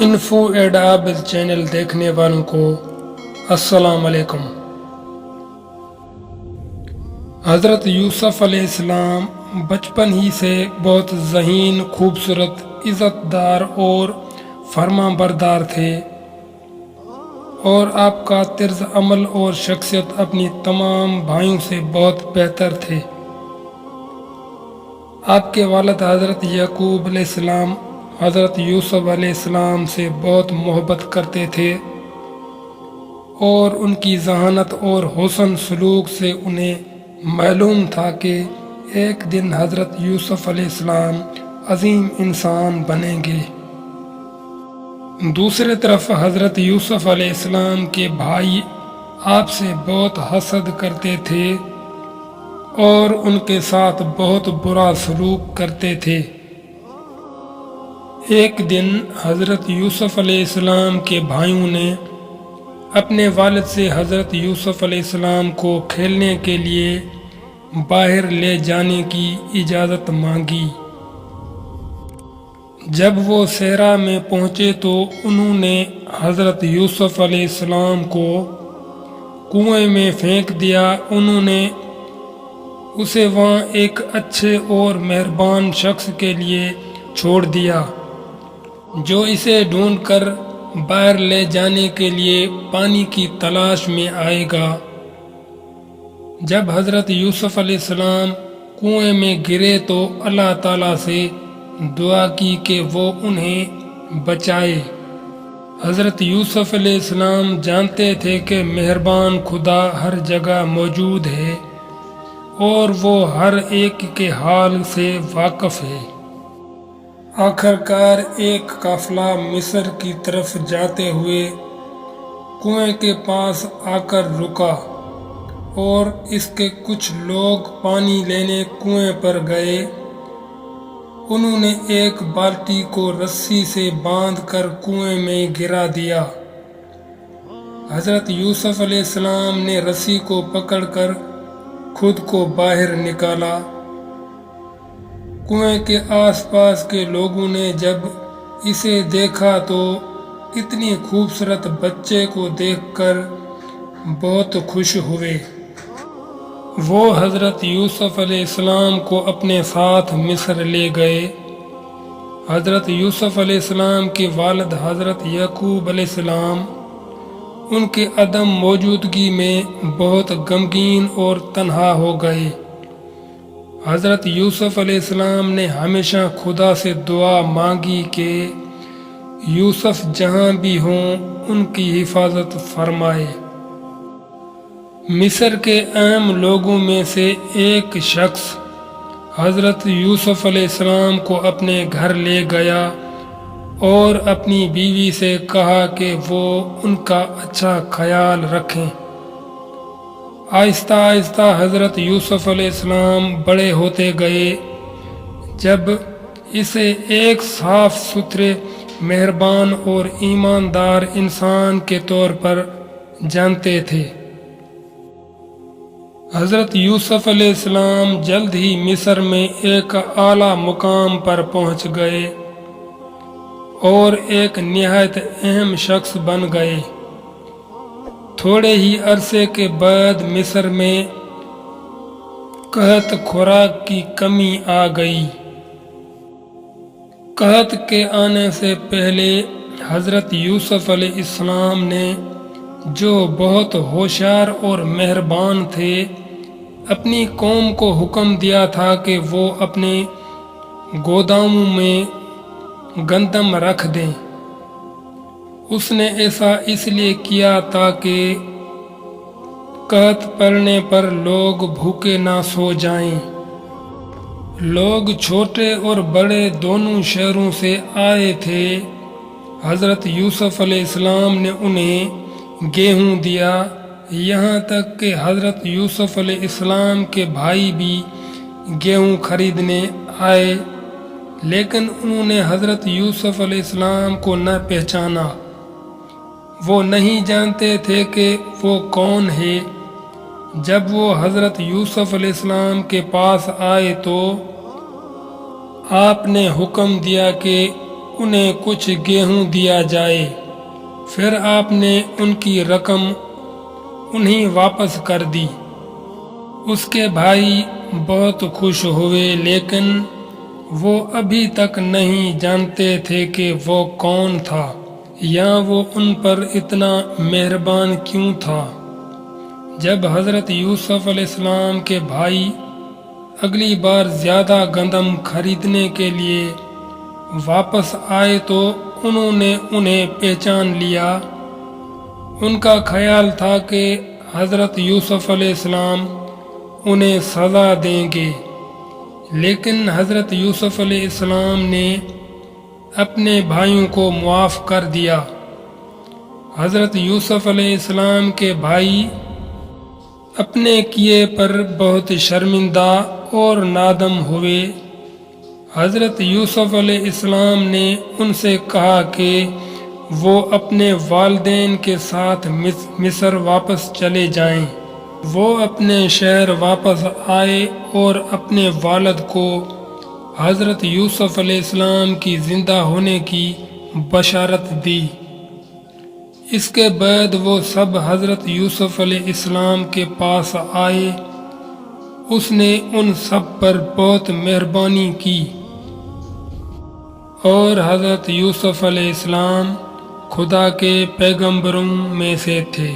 Info ایڈابل channel دیکھنے والوں کو السلام علیکم۔ حضرت یوسف علیہ السلام بچپن ہی سے بہت ذہین، خوبصورت، عزت دار اور فرما بردار تھے، اور آپ کا طرز عمل اور شخصیت اپنی تمام بھائیوں سے بہت بہتر تھے۔ آپ کے والد حضرت یعقوب علیہ السلام حضرت یوسف علیہ السلام سے بہت محبت کرتے تھے، اور ان کی ذہانت اور حسن سلوک سے انہیں معلوم تھا کہ ایک دن حضرت یوسف علیہ السلام عظیم انسان بنیں گے۔ دوسری طرف حضرت یوسف علیہ السلام کے بھائی آپ سے بہت حسد کرتے تھے اور ان کے ساتھ بہت برا سلوک کرتے تھے۔ ایک دن حضرت یوسف علیہ السلام کے بھائیوں نے اپنے والد سے حضرت یوسف علیہ السلام کو کھیلنے کے لیے باہر لے جانے کی اجازت مانگی۔ جب وہ صحرا میں پہنچے تو انہوں نے حضرت یوسف علیہ السلام کو کنویں میں پھینک دیا۔ انہوں نے اسے وہاں ایک اچھے اور مہربان شخص کے لیے چھوڑ دیا جو اسے ڈھونڈ کر باہر لے جانے کے لیے پانی کی تلاش میں آئے گا۔ جب حضرت یوسف علیہ السلام کنویں میں گرے تو اللہ تعالیٰ سے دعا کی کہ وہ انہیں بچائے۔ حضرت یوسف علیہ السلام جانتے تھے کہ مہربان خدا ہر جگہ موجود ہے اور وہ ہر ایک کے حال سے واقف ہے۔ آخر کار ایک قافلہ مصر کی طرف جاتے ہوئے کنویں کے پاس آ کر رکا، اور اس کے کچھ لوگ پانی لینے کنویں پر گئے۔ انہوں نے ایک بالٹی کو رسی سے باندھ کر کنویں میں گرا دیا۔ حضرت یوسف علیہ السلام نے رسی کو پکڑ کر خود کو باہر نکالا۔ کنویں کے آس پاس کے لوگوں نے جب اسے دیکھا تو اتنی خوبصورت بچے کو دیکھ کر بہت خوش ہوئے۔ وہ حضرت یوسف علیہ السلام کو اپنے ساتھ مصر لے گئے۔ حضرت یوسف علیہ السلام کے والد حضرت یعقوب علیہ السلام ان کے عدم موجودگی میں بہت غمگین اور تنہا ہو گئے۔ حضرت یوسف علیہ السلام نے ہمیشہ خدا سے دعا مانگی کہ یوسف جہاں بھی ہوں ان کی حفاظت فرمائے۔ مصر کے عام لوگوں میں سے ایک شخص حضرت یوسف علیہ السلام کو اپنے گھر لے گیا اور اپنی بیوی سے کہا کہ وہ ان کا اچھا خیال رکھیں۔ آہستہ آہستہ حضرت یوسف علیہ السلام بڑے ہوتے گئے، جب اسے ایک صاف ستھرے، مہربان اور ایماندار انسان کے طور پر جانتے تھے۔ حضرت یوسف علیہ السلام جلد ہی مصر میں ایک اعلیٰ مقام پر پہنچ گئے اور ایک نہایت اہم شخص بن گئے۔ تھوڑے ہی عرصے کے بعد مصر میں قحط خوراک کی کمی آ گئی۔ قحط کے آنے سے پہلے حضرت یوسف علیہ السلام نے، جو بہت ہوشیار اور مہربان تھے، اپنی قوم کو حکم دیا تھا کہ وہ اپنے گوداموں میں گندم رکھ دیں۔ اس نے ایسا اس لیے کیا تاکہ قحط پڑنے پر لوگ بھوکے نہ سو جائیں۔ لوگ چھوٹے اور بڑے دونوں شہروں سے آئے تھے۔ حضرت یوسف علیہ السلام نے انہیں گیہوں دیا، یہاں تک کہ حضرت یوسف علیہ السلام کے بھائی بھی گیہوں خریدنے آئے، لیکن انہوں نے حضرت یوسف علیہ السلام کو نہ پہچانا۔ وہ نہیں جانتے تھے کہ وہ کون ہے۔ جب وہ حضرت یوسف علیہ السلام کے پاس آئے تو آپ نے حکم دیا کہ انہیں کچھ گیہوں دیا جائے۔ پھر آپ نے ان کی رقم انہیں واپس کر دی۔ اس کے بھائی بہت خوش ہوئے، لیکن وہ ابھی تک نہیں جانتے تھے کہ وہ کون تھا یا وہ ان پر اتنا مہربان کیوں تھا۔ جب حضرت یوسف علیہ السلام کے بھائی اگلی بار زیادہ گندم خریدنے کے لیے واپس آئے تو انہوں نے انہیں پہچان لیا۔ ان کا خیال تھا کہ حضرت یوسف علیہ السلام انہیں سزا دیں گے، لیکن حضرت یوسف علیہ السلام نے اپنے بھائیوں کو معاف کر دیا۔ حضرت یوسف علیہ السلام کے بھائی اپنے کیے پر بہت شرمندہ اور نادم ہوئے۔ حضرت یوسف علیہ السلام نے ان سے کہا کہ وہ اپنے والدین کے ساتھ مصر واپس چلے جائیں۔ وہ اپنے شہر واپس آئے اور اپنے والد کو حضرت یوسف علیہ السلام کی زندہ ہونے کی بشارت دی۔ اس کے بعد وہ سب حضرت یوسف علیہ السلام کے پاس آئے۔ اس نے ان سب پر بہت مہربانی کی، اور حضرت یوسف علیہ السلام خدا کے پیغمبروں میں سے تھے۔